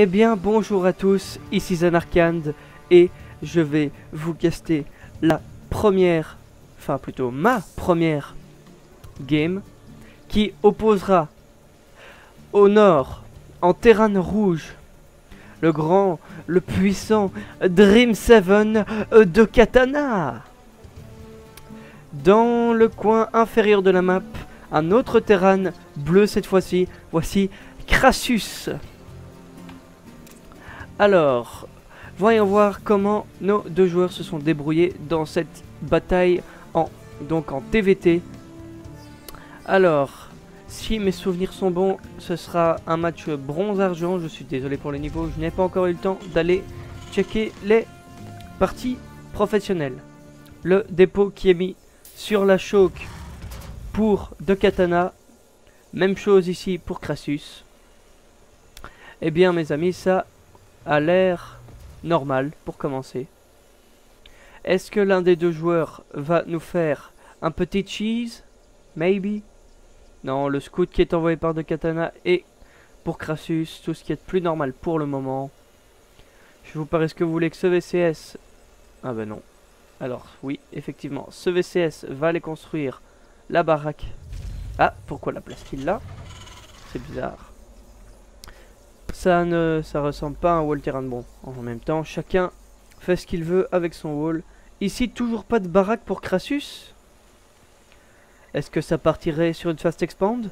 Eh bien bonjour à tous, ici Zanarkand et je vais vous caster la première, enfin plutôt ma première game qui opposera au nord, en terrain rouge, le grand, le puissant Dream 7 de Katana. Dans le coin inférieur de la map, un autre terrain bleu cette fois-ci, voici Crassus. Alors, voyons voir comment nos deux joueurs se sont débrouillés dans cette bataille en TVT. Alors, si mes souvenirs sont bons, ce sera un match bronze-argent. Je suis désolé pour les niveaux, je n'ai pas encore eu le temps d'aller checker les parties professionnelles. Le dépôt qui est mis sur la choke pour De Katana. Même chose ici pour Crassus. Eh bien mes amis, ça a l'air normal pour commencer. Est-ce que l'un des deux joueurs va nous faire un petit cheese? Maybe. Non, le scout qui est envoyé par De Katana et pour Crassus, tout ce qui est plus normal pour le moment. Je vous parie, est-ce que vous voulez que ce VCS... Ah ben non. Alors oui, effectivement, ce VCS va aller construire la baraque. Ah, pourquoi la place-t-il là? C'est bizarre. Ça ressemble pas à un wall terrain de bon. En même temps, chacun fait ce qu'il veut avec son wall. Ici, toujours pas de baraque pour Crassus. Est-ce que ça partirait sur une fast expand?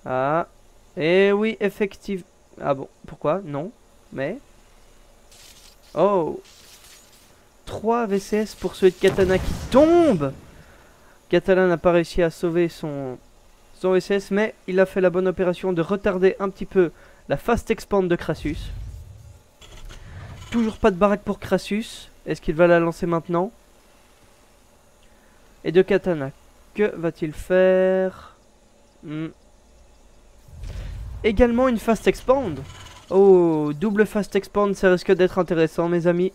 Ah. Eh oui, effectivement. Ah bon, pourquoi? Non. Mais... Oh. 3 VCS pour celui de Katana qui tombe. Katana n'a pas réussi à sauver son VCS, mais il a fait la bonne opération de retarder un petit peu la fast expand de Crassus. Toujours pas de baraque pour Crassus. Est-ce qu'il va la lancer maintenant? Et De Katana, que va-t-il faire? Également une fast expand. Oh, double fast expand, ça risque d'être intéressant mes amis.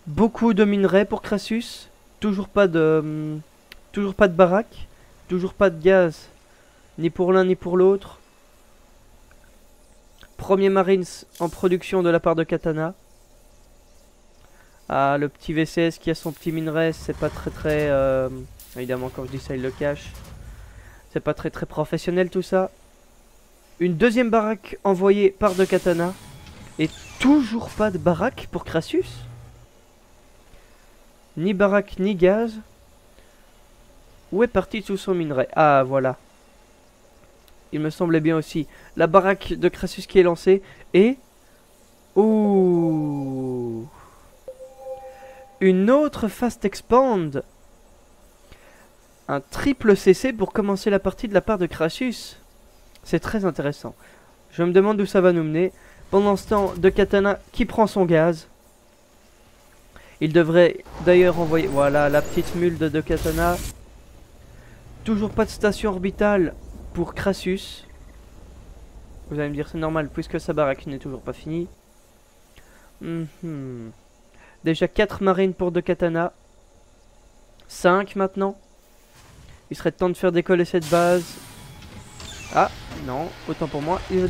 Beaucoup de minerais pour Crassus. Toujours pas de baraque. Toujours pas de gaz, ni pour l'un ni pour l'autre. Premier Marines en production de la part de Katana. Ah, le petit VCS qui a son petit minerai, c'est pas très... évidemment, quand je dis ça, il le cache. C'est pas très professionnel tout ça. Une deuxième baraque envoyée par De Katana. Et toujours pas de baraque pour Crassus. Ni baraque, ni gaz. Où est parti tout son minerai? Ah, voilà. Il me semblait bien aussi. La baraque de Crassus qui est lancée. Et... ouh, une autre fast expand. Un triple CC pour commencer la partie de la part de Crassus. C'est très intéressant. Je me demande où ça va nous mener. Pendant ce temps, De Katana qui prend son gaz. Il devrait d'ailleurs envoyer... Voilà, la petite mule de Katana. Toujours pas de station orbitale pour Crassus. Vous allez me dire c'est normal puisque sa baraque n'est toujours pas finie. Déjà 4 marines pour De Katana. 5 maintenant. Il serait temps de faire décoller cette base. Ah non, autant pour moi. Il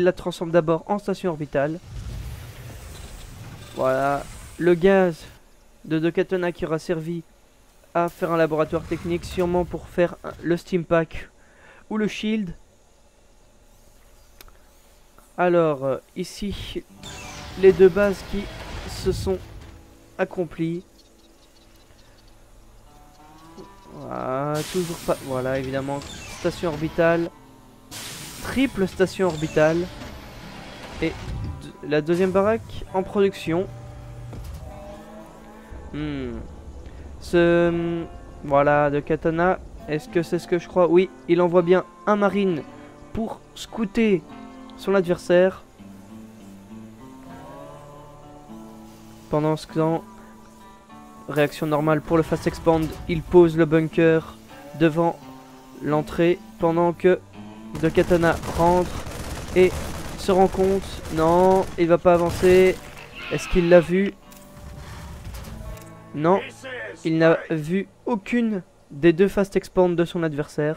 la transforme d'abord en station orbitale. Voilà. Le gaz de Katana qui aura servi à faire un laboratoire technique, sûrement pour faire le steam pack ou le shield. Alors ici les deux bases qui se sont accomplies. Voilà, toujours pas. Voilà, évidemment, station orbitale, triple station orbitale et la deuxième baraque en production. Voilà, De Katana, est-ce que c'est ce que je crois? Oui, il envoie bien un marine pour scouter son adversaire. Pendant ce temps, réaction normale pour le fast expand, il pose le bunker devant l'entrée pendant que De Katana rentre et se rend compte. Non, il va pas avancer. Est-ce qu'il l'a vu? Non, il n'a vu aucune des deux fast expand de son adversaire.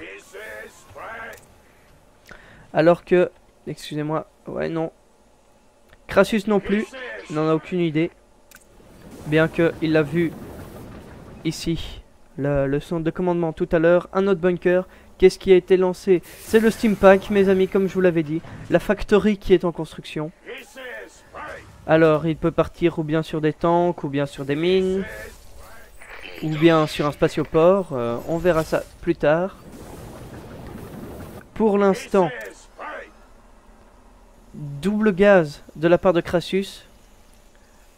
Alors que, excusez-moi, ouais non, Crassus non plus, n'en a aucune idée. Bien que il l'a vu ici, le centre de commandement tout à l'heure, un autre bunker. Qu'est-ce qui a été lancé? C'est le Steampack, mes amis, comme je vous l'avais dit. La factory qui est en construction. Alors, il peut partir ou bien sur des tanks, ou bien sur des mines, ou bien sur un spatioport. On verra ça plus tard. Pour l'instant, double gaz de la part de Crassus.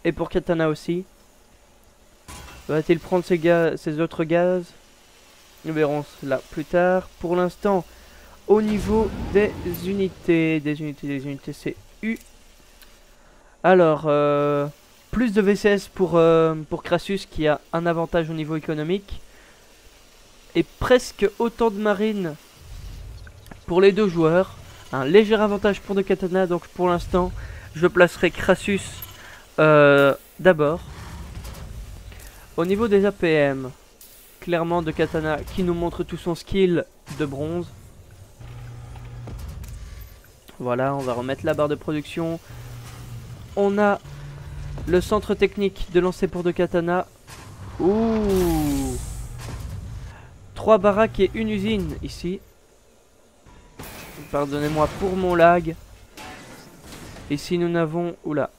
Et pour Katana aussi. Va-t-il prendre ces autres gaz? Nous verrons cela plus tard. Pour l'instant, au niveau des unités, c'est U. Alors, plus de VCS pour Crassus qui a un avantage au niveau économique. Et presque autant de marines pour les deux joueurs. Un léger avantage pour de Katana. Donc pour l'instant, je placerai Crassus d'abord. Au niveau des APM, clairement de Katana qui nous montre tout son skill de bronze. Voilà, on va remettre la barre de production. On a le centre technique de lancer pour de Katana. Ouh, 3 baraques et une usine ici. Pardonnez-moi pour mon lag. Ici nous n'avons, oula,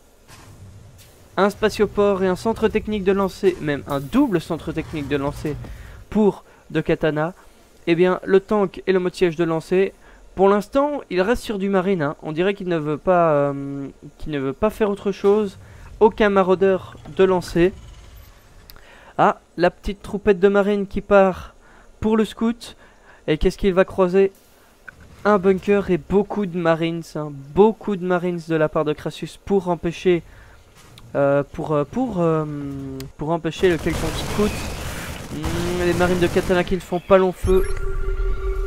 un spatioport et un centre technique de lancer, même un double centre technique de lancer pour de Katana. Eh bien, le tank et le mode siège de lancer, pour l'instant, il reste sur du marine. Hein. On dirait qu'il ne veut pas, faire autre chose. Aucun maraudeur de lancer. Ah, la petite troupette de marine qui part pour le scout. Et qu'est-ce qu'il va croiser? Un bunker et beaucoup de marines. Hein. Beaucoup de marines de la part de Crassus pour empêcher... pour empêcher le quelconque scout. Les marines de Katana qui ne font pas long feu.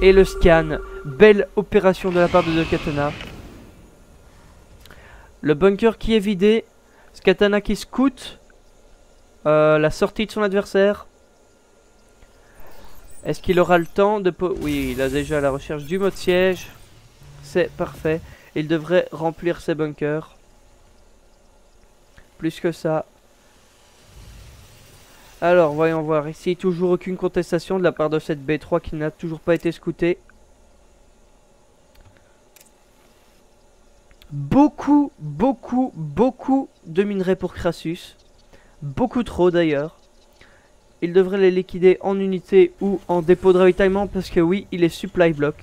Et le scan. Belle opération de la part de Katana. Le bunker qui est vidé. Katana qui scout la sortie de son adversaire. Est-ce qu'il aura le temps de... Oui, il a déjà la recherche du mode siège. C'est parfait. Il devrait remplir ses bunkers. Plus que ça. Alors, voyons voir. Ici, toujours aucune contestation de la part de cette B3 qui n'a toujours pas été scoutée. Beaucoup de minerais pour Crassus. Beaucoup trop d'ailleurs. Il devrait les liquider en unité ou en dépôt de ravitaillement parce que oui, il est supply block.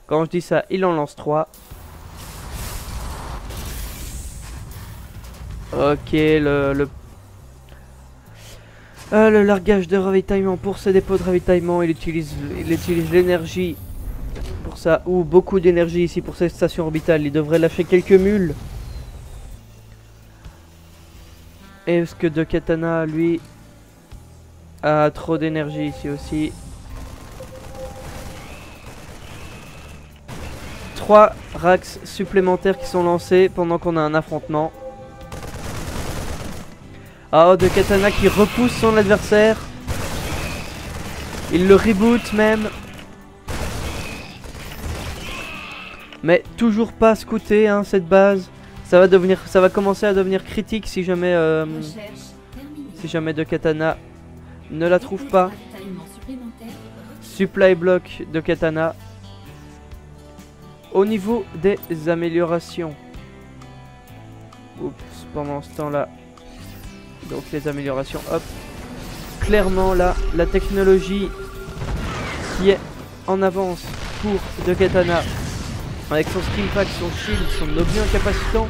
Quand je dis ça, il en lance 3. Ok, le largage de ravitaillement pour ces dépôts de ravitaillement, il utilise l'énergie pour ça, ou beaucoup d'énergie ici pour cette station orbitale. Il devrait lâcher quelques mules. Est-ce que de Katana, lui, a trop d'énergie ici aussi? 3 racks supplémentaires qui sont lancés pendant qu'on a un affrontement. Ah, de Katana qui repousse son adversaire. Il le reboot même. Mais toujours pas scouté hein, cette base. Ça va commencer à devenir critique si jamais de Katana ne la trouve pas. Supply block de Katana. Au niveau des améliorations. Oups, pendant ce temps-là. Donc les améliorations, hop. Clairement là, la technologie qui est en avance pour de Katana. Avec son Steampack, son shield, son obus incapacitant.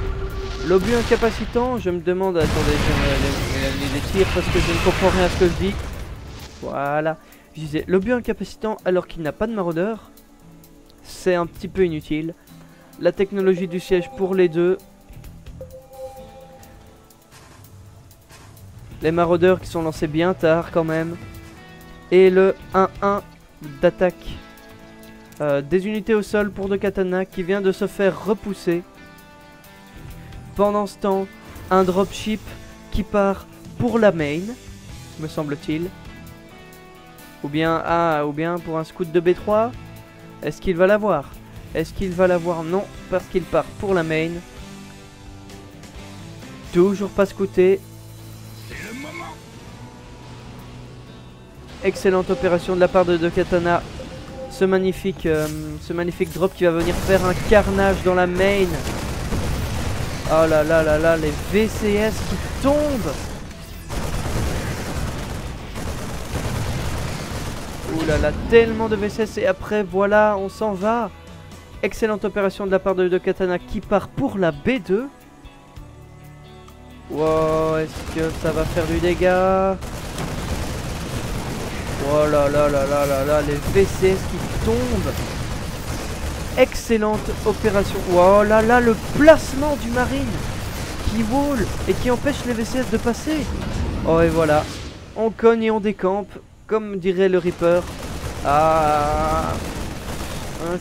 L'obus incapacitant, je me demande... Attendez, je vais les tirs parce que je ne comprends rien à ce que je dis. Voilà. Je disais, l'obus incapacitant alors qu'il n'a pas de maraudeur. C'est un petit peu inutile. La technologie du siège pour les deux. Les maraudeurs qui sont lancés bien tard quand même. Et le 1-1 d'attaque. Des unités au sol pour de Katana qui vient de se faire repousser. Pendant ce temps, un dropship qui part pour la main, me semble-t-il. Ou bien pour un scout de B3. Est-ce qu'il va l'avoir? Est-ce qu'il va l'avoir? Non, parce qu'il part pour la main. Toujours pas scouté. Excellente opération de la part de Katana. Ce magnifique drop qui va venir faire un carnage dans la main. Oh là là là là, les VCS qui tombent. Ouh là là, tellement de VCS et après voilà, on s'en va. Excellente opération de la part de Katana qui part pour la B2. Wow, est-ce que ça va faire du dégât? Oh là là là là là là, les VCS qui tombent. Excellente opération. Oh là là, le placement du Marine qui wall et qui empêche les VCS de passer. Oh et voilà, on cogne et on décampe, comme dirait le Reaper. Ah,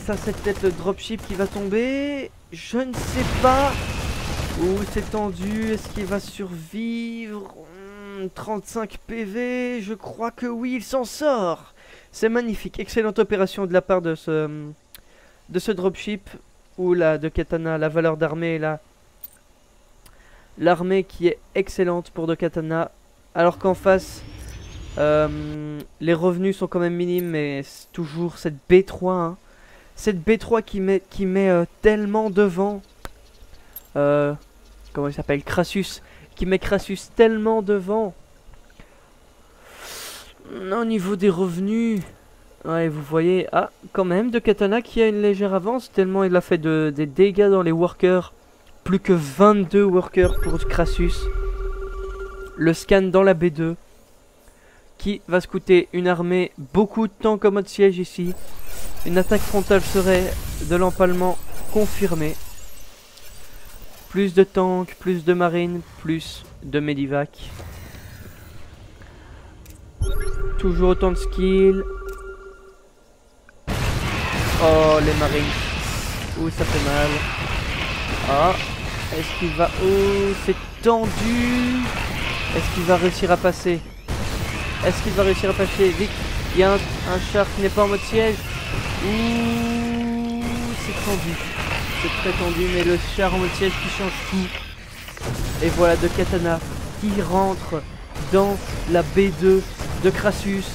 ça c'est peut-être le dropship qui va tomber. Je ne sais pas. Ouh, c'est tendu. Est-ce qu'il va survivre? 35 PV, je crois que oui, il s'en sort. C'est magnifique, excellente opération de la part de ce dropship. Ou là, de Katana, la valeur d'armée là. L'armée qui est excellente pour de Katana. Alors qu'en face, les revenus sont quand même minimes, mais c'est toujours cette B3. Hein. Cette B3 qui met tellement devant. Comment il s'appelle? Crassus. Qui met Crassus tellement devant. Au niveau des revenus. Ouais, vous voyez. Ah, quand même, de Katana qui a une légère avance. Tellement il a fait des dégâts dans les workers. Plus que 22 workers pour Crassus. Le scan dans la B2. Qui va scouter une armée. Beaucoup de temps comme mode siège ici. Une attaque frontale serait de l'empalement confirmée. Plus de tanks, plus de marines, plus de medivac. Toujours autant de skills. Oh, les marines. Ouh, ça fait mal. Ah, est-ce qu'il va... Oh, c'est tendu. Est-ce qu'il va réussir à passer? Est-ce qu'il va réussir à passer? Vite, il y a un char qui n'est pas en mode siège. Ouh, c'est tendu. C'est très tendu, mais le char en mode siège qui change tout. Et voilà de Katana qui rentre dans la B2 de Crassus.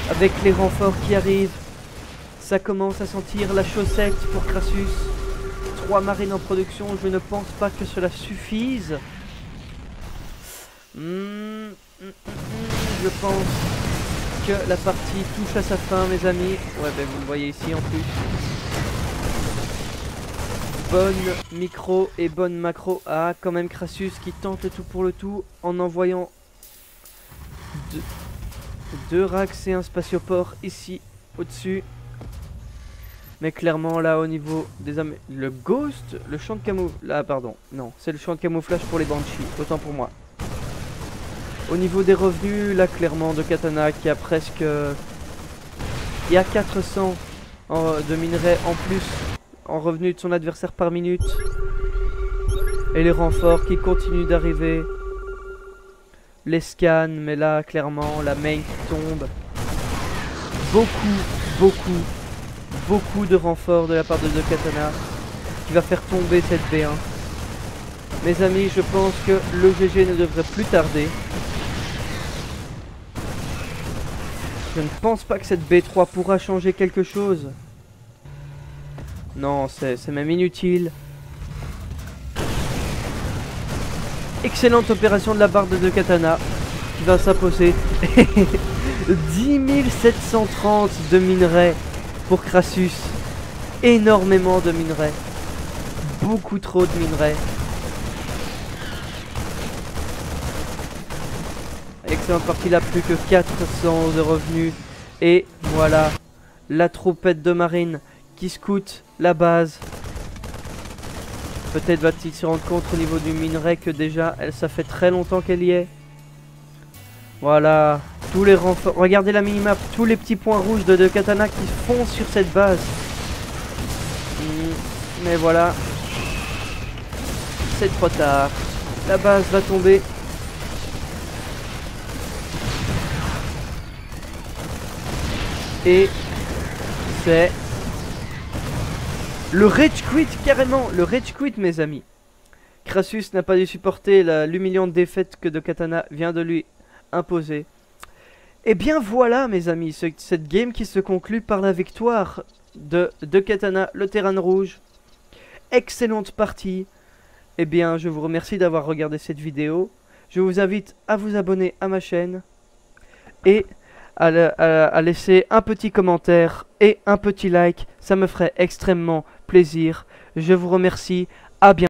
Avec les renforts qui arrivent. Ça commence à sentir la chaussette pour Crassus. 3 marines en production, je ne pense pas que cela suffise. Je pense que la partie touche à sa fin, mes amis. Ouais, ben vous le voyez ici en plus. Bonne micro et bonne macro. Ah, quand même Crassus qui tente le tout pour le tout en envoyant deux Rax et un spatioport ici au-dessus. Mais clairement là au niveau des le Ghost, le champ de camouflage. Là, pardon, non, c'est le champ de camouflage pour les Banshee, autant pour moi. Au niveau des revenus, là clairement de Katana qui a presque... Il y a 400 de minerais en plus en revenu de son adversaire par minute. Et les renforts qui continuent d'arriver. Les scans, mais là clairement la main qui tombe. Beaucoup de renforts de la part de Katana qui va faire tomber cette B1. Mes amis, je pense que le GG ne devrait plus tarder. Je ne pense pas que cette B3 pourra changer quelque chose. Non, c'est même inutile. Excellente opération de la barre de Katana qui va s'imposer. 10 730 de minerais pour Crassus. Énormément de minerais. Beaucoup trop de minerais. Excellente partie là, plus que 400 de revenus. Et voilà, la troupette de marine qui scoute la base. Peut-être va-t-il se rendre compte au niveau du minerai que déjà, ça fait très longtemps qu'elle y est. Voilà, tous les renforts. Regardez la minimap, tous les petits points rouges de Katana qui foncent sur cette base. Mais voilà, c'est trop tard. La base va tomber. Et c'est le rage quit, carrément, le rage quit, mes amis. Crassus n'a pas dû supporter l'humiliante défaite que De Katana vient de lui imposer. Et bien voilà, mes amis, cette game qui se conclut par la victoire de Katana, le terrain rouge. Excellente partie. Eh bien, je vous remercie d'avoir regardé cette vidéo. Je vous invite à vous abonner à ma chaîne et à laisser un petit commentaire et un petit like. Ça me ferait extrêmement plaisir. Je vous remercie. À bientôt.